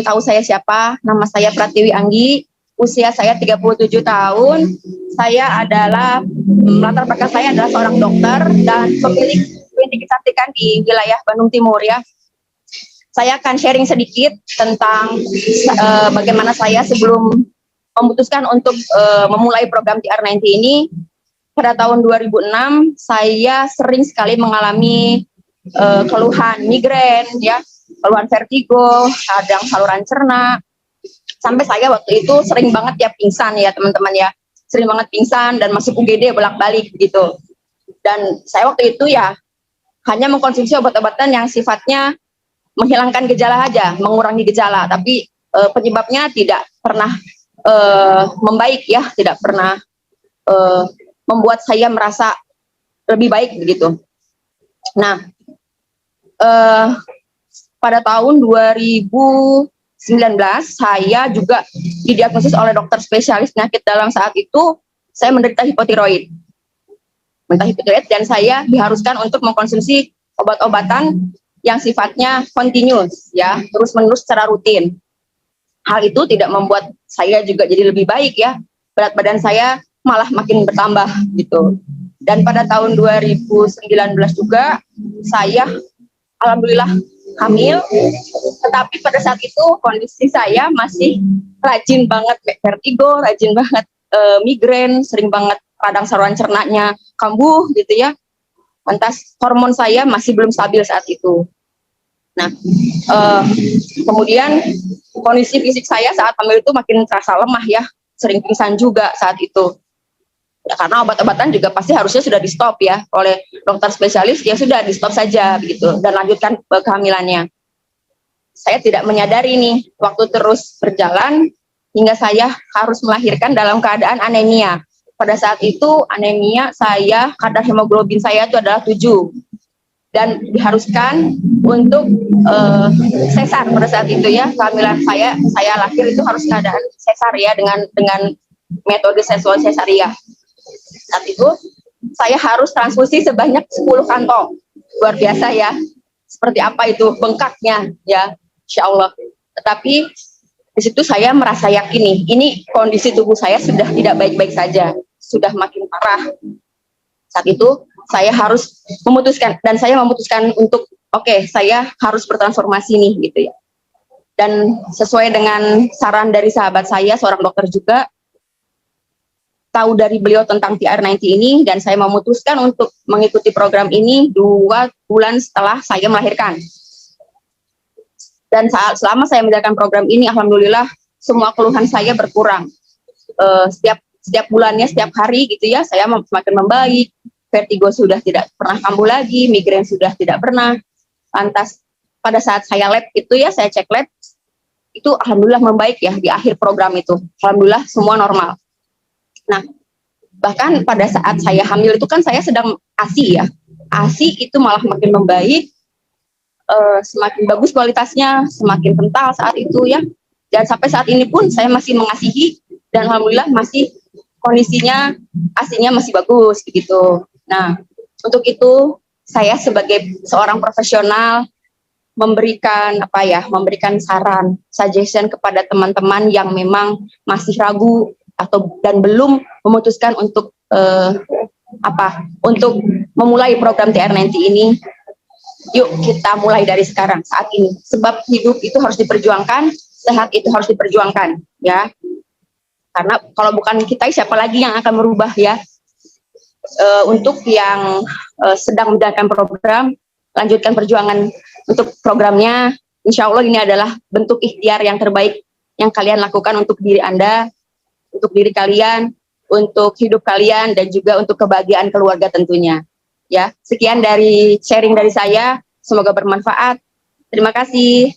tahu saya siapa, nama saya Pratiwi Anggi, usia saya 37 tahun. Saya adalah, latar belakang saya adalah seorang dokter dan pemilik klinik kecantikan di wilayah Bandung Timur ya. Saya akan sharing sedikit tentang bagaimana saya sebelum memutuskan untuk memulai program TR90 ini. Pada tahun 2006, saya sering sekali mengalami keluhan migrain, ya, keluhan vertigo, kadang saluran cerna. Sampai saya waktu itu sering banget ya pingsan ya teman-teman ya, sering banget pingsan dan masuk UGD bolak-balik gitu. Dan saya waktu itu ya hanya mengkonsumsi obat-obatan yang sifatnya menghilangkan gejala aja, mengurangi gejala, tapi penyebabnya tidak pernah membaik ya, tidak pernah membuat saya merasa lebih baik begitu. Nah, pada tahun 2019 saya juga didiagnosis oleh dokter spesialis penyakit dalam. Saat itu saya menderita hipotiroid, dan saya diharuskan untuk mengkonsumsi obat-obatan yang sifatnya continuous ya, terus-menerus secara rutin. Hal itu tidak membuat saya juga jadi lebih baik ya, berat badan saya malah makin bertambah gitu. Dan pada tahun 2019 juga saya alhamdulillah hamil, tetapi pada saat itu kondisi saya masih rajin banget vertigo, rajin banget migrain, sering banget radang saluran cernanya kambuh gitu ya. Lantas hormon saya masih belum stabil saat itu. Nah, kemudian kondisi fisik saya saat hamil itu makin terasa lemah ya, sering pingsan juga saat itu. Ya, karena obat-obatan juga pasti harusnya sudah di stop ya oleh dokter spesialis, ya sudah di stop saja begitu dan lanjutkan kehamilannya. Saya tidak menyadari nih, waktu terus berjalan hingga saya harus melahirkan dalam keadaan anemia. Pada saat itu anemia saya, kadar hemoglobin saya itu adalah 7 dan diharuskan untuk sesar pada saat itu ya. Kehamilan saya lahir itu harus keadaan sesar ya, dengan metode sesaria. Saat itu saya harus transfusi sebanyak 10 kantong. Luar biasa ya, seperti apa itu bengkaknya ya, insya Allah. Tetapi di situ saya merasa yakin nih, ini kondisi tubuh saya sudah tidak baik-baik saja, sudah makin parah. Saat itu saya harus memutuskan, dan saya memutuskan untuk oke, saya harus bertransformasi nih gitu ya. Dan sesuai dengan saran dari sahabat saya, seorang dokter juga, tahu dari beliau tentang TR90 ini, dan saya memutuskan untuk mengikuti program ini 2 bulan setelah saya melahirkan. Dan selama saya menjalankan program ini, alhamdulillah semua keluhan saya berkurang. Setiap bulannya, setiap hari gitu ya, saya semakin membaik. Vertigo sudah tidak pernah kambuh lagi, migrain sudah tidak pernah. Lantas pada saat saya lab itu ya, saya cek lab, itu alhamdulillah membaik ya di akhir program itu. Alhamdulillah semua normal. Nah, bahkan pada saat saya hamil itu kan saya sedang ASI ya. ASI itu malah makin membaik. Semakin bagus kualitasnya, semakin kental saat itu ya. Dan sampai saat ini pun saya masih mengasihi dan alhamdulillah masih kondisinya ASINya masih bagus begitu. Nah, untuk itu saya sebagai seorang profesional memberikan saran, suggestion kepada teman-teman yang memang masih ragu dan belum memutuskan untuk untuk memulai program TR90 ini. Yuk kita mulai dari sekarang, saat ini. Sebab hidup itu harus diperjuangkan, sehat itu harus diperjuangkan, ya. Karena kalau bukan kita, siapa lagi yang akan merubah, ya. Untuk yang sedang menjalankan program, lanjutkan perjuangan untuk programnya. Insya Allah ini adalah bentuk ikhtiar yang terbaik yang kalian lakukan untuk diri Anda, untuk diri kalian, untuk hidup kalian, dan juga untuk kebahagiaan keluarga tentunya. Ya, sekian dari sharing dari saya, semoga bermanfaat. Terima kasih.